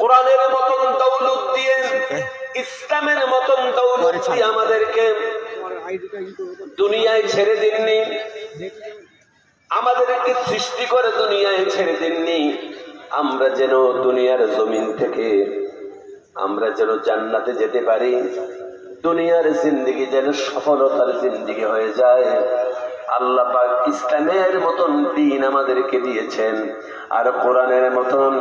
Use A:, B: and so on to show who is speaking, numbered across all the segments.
A: কোরআনের মতন দৌলত দিয়ে, ইসলামের মতন দৌলত দিয়ে আমাদেরকে দুনিয়ায় ছেড়ে দেননি, আমাদেরকে সৃষ্টি করে দুনিয়ায় ছেড়ে দেননি। আমরা যেন দুনিয়ার জমিন থেকে আমরা যেন জান্নাতে যেতে পারি, দুনিয়ার জিন্দেগি যেন সফলতার জিন্দেগি হয়ে যায়। আল্লাহ পাক ইসলামের মতন দ্বীন আমাদেরকে দিয়েছেন, আর কোরআনের মতন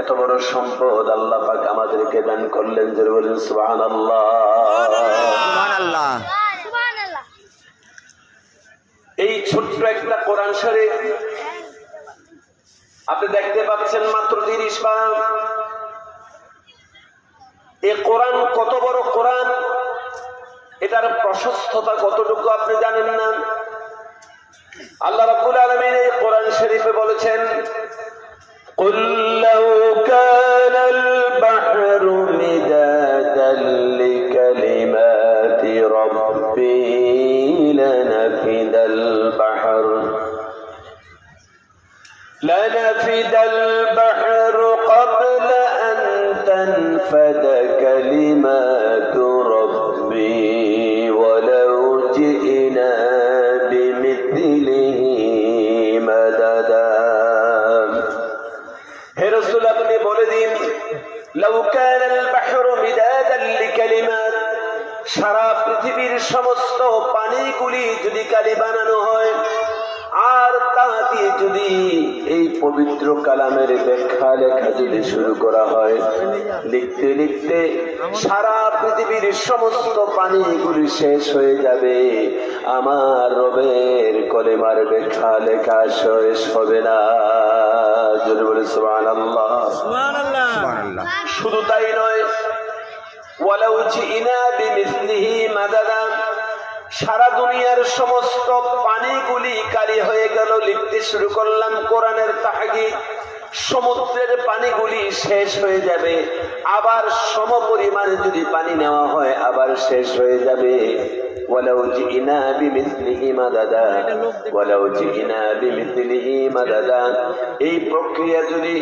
A: এত বড় সম্পদ আল্লাহ পাক আমাদেরকে দান করলেন। জোরে বলেন সুবহানাল্লাহ।
B: সুবহানাল্লাহ।
A: এই ছোট্ট একটা কোরআন শরীফ আপনি দেখতে পাচ্ছেন মাত্র 30 পারা। এই কোরআন কত বড় কোরআন, এটার প্রশস্ততা কতটুকু আপনি জানেন না। আল্লাহ রাব্বুল আলামিন এই কোরআন শরীফে বলেছেন, কুল লাউ কানাল বাহরু মিদাদান লিকালিমাতি রাব্বি লানাফিদাল বাহর ক্বাবলা আন তানফাদা কালিমাতু রাব্বি ওয়ালাউ জি'না বিমিথলিহি মাদাদা। হে রাসূল, আপনি বলে দিন, লাউ কানাল বাহরু মিদাদান লিকালিমাত, সারা পৃথিবীর সমস্ত পানিগুলি যদি কালি বানানো হয়, আর তা দিয়ে যদি এই পবিত্র কালামের ব্যাখ্যা লেখা যদি শুরু করা হয়, লিখতে লিখতে সারা পৃথিবীর সমস্ত পানিগুলি শেষ হয়ে যাবে, আমার রবের কলেমার ব্যাখ্যা লেখা শেষ হবে না। জোরে বলে সুবহানাল্লাহ।
B: সুবহানাল্লাহ।
A: শুধু তাই নয়, ওয়ালাউ জিনা বিমিসলিহি মাদাদা, সারা দুনিয়ার সমস্ত পানিগুলি কালি হয়ে গেল, লিখতে শুরু করলাম কোরআনের তাহকিক, সমুদ্রের পানিগুলি শেষ হয়ে যাবে, আবার সমপরিমাণে যদি পানি নেওয়া হয় আবার শেষ হয়ে যাবে। ওয়ালাউ জিনা বিমিসলিহি মাদাদা, ওয়ালাউ জিনা বিমিসলিহি মাদাদা। এই প্রক্রিয়া যদি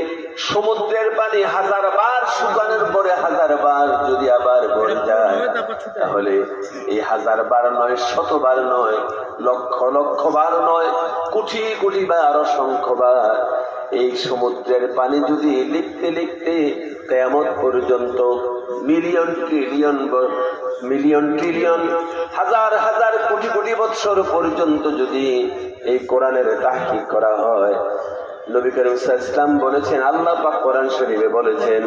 A: সমুদ্রের পানি 1000 বার শুকানোর পরে 1000 বার যদি আবার ভরে যায়, তাহলে এই 1000 বার নয়, 100 বার নয়, লক্ষ লক্ষ বার নয়, কোটি কোটি বার, অসংখ্য বার এই সমুদ্রের পানি যদি লিখতে লিখতে কিয়ামত পর্যন্ত মিলিয়ন ট্রিলিয়ন হাজার হাজার কোটি কোটি বৎসর পর্যন্ত যদি এই কোরআনের তাহকিক করা হয়, নবী করিম সাল্লাল্লাহু আলাইহি ওয়াসাল্লাম বলেছেন, আল্লাহ পাক কোরআন শরীফে বলেছেন,